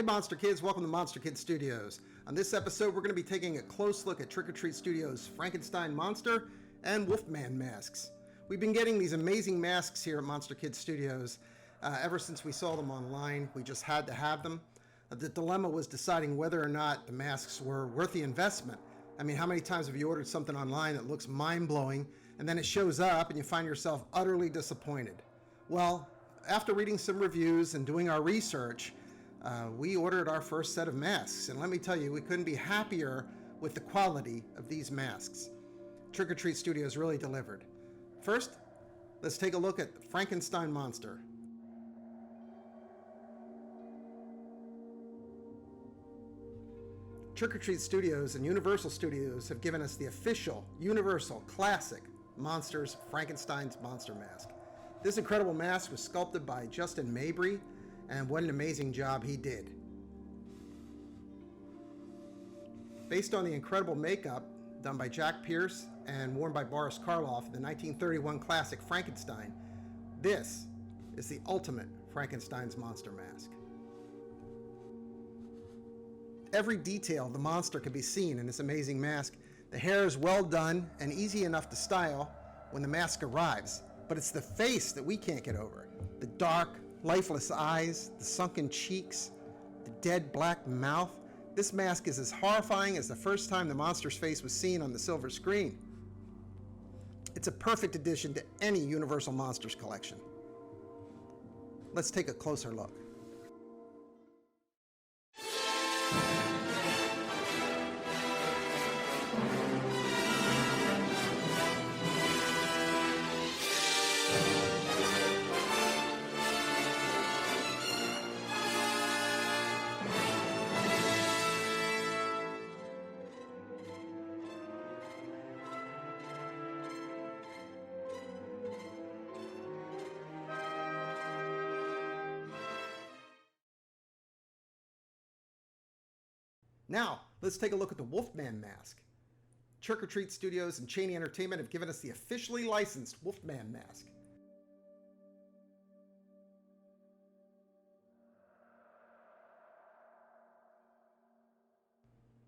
Hey Monster Kids, welcome to Monster Kids Studios. On this episode, we're going to be taking a close look at Trick or Treat Studios' Frankenstein Monster and Wolfman masks. We've been getting these amazing masks here at Monster Kids Studios ever since we saw them online. We just had to have them. The dilemma was deciding whether or not the masks were worth the investment. I mean, how many times have you ordered something online that looks mind-blowing and then it shows up and you find yourself utterly disappointed? Well, after reading some reviews and doing our research, we ordered our first set of masks, and let me tell you, we couldn't be happier with the quality of these masks. Trick or Treat Studios really delivered. First, let's take a look at the Frankenstein Monster. Trick or Treat Studios and Universal Studios have given us the official Universal Classic Monsters Frankenstein's Monster mask. This incredible mask was sculpted by Justin Mabry, and what an amazing job he did. Based on the incredible makeup done by Jack Pierce and worn by Boris Karloff in the 1931 classic Frankenstein, this is the ultimate Frankenstein's monster mask. Every detail of the monster can be seen in this amazing mask. The hair is well done and easy enough to style when the mask arrives, but it's the face that we can't get over. The dark, lifeless eyes, the sunken cheeks, the dead black mouth. This mask is as horrifying as the first time the monster's face was seen on the silver screen. It's a perfect addition to any Universal Monsters collection. Let's take a closer look. Now, let's take a look at the Wolfman mask. Trick or Treat Studios and Cheney Entertainment have given us the officially licensed Wolfman mask.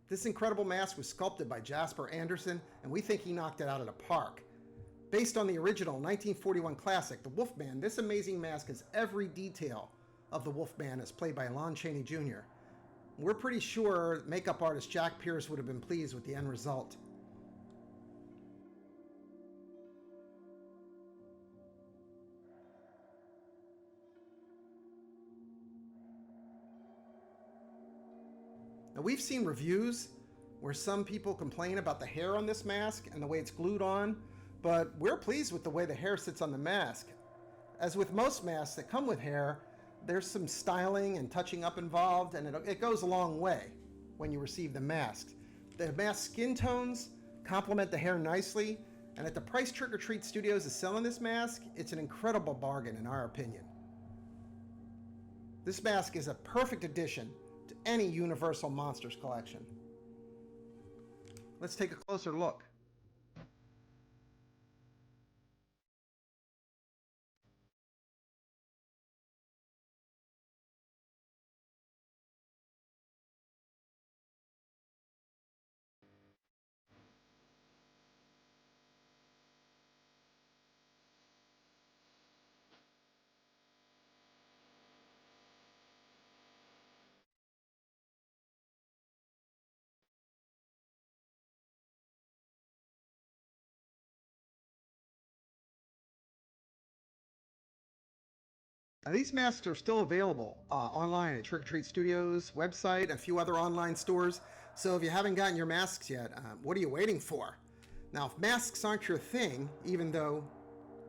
This incredible mask was sculpted by Jasper Anderson, and we think he knocked it out of the park. Based on the original 1941 classic, the Wolfman, this amazing mask has every detail of the Wolfman as played by Lon Chaney Jr. We're pretty sure makeup artist Jack Pierce would have been pleased with the end result. Now, we've seen reviews where some people complain about the hair on this mask and the way it's glued on, but we're pleased with the way the hair sits on the mask. As with most masks that come with hair, there's some styling and touching up involved, and it goes a long way when you receive the mask. The mask skin tones complement the hair nicely, and at the price Trick or Treat Studios is selling this mask, it's an incredible bargain in our opinion. This mask is a perfect addition to any Universal Monsters collection. Let's take a closer look. Now, these masks are still available online at Trick or Treat Studios website, a few other online stores. So if you haven't gotten your masks yet, what are you waiting for? Now, if masks aren't your thing, even though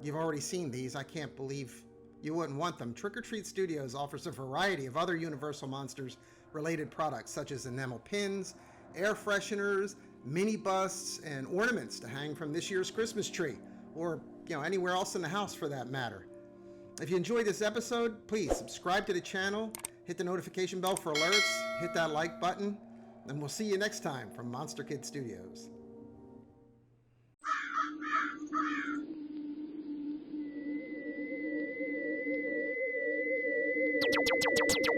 you've already seen these, I can't believe you wouldn't want them. Trick or Treat Studios offers a variety of other Universal Monsters related products, such as enamel pins, air fresheners, mini busts, and ornaments to hang from this year's Christmas tree, or anywhere else in the house for that matter. If you enjoyed this episode, please subscribe to the channel, hit the notification bell for alerts, hit that like button, and we'll see you next time from Monster Kids Studios. Thank you.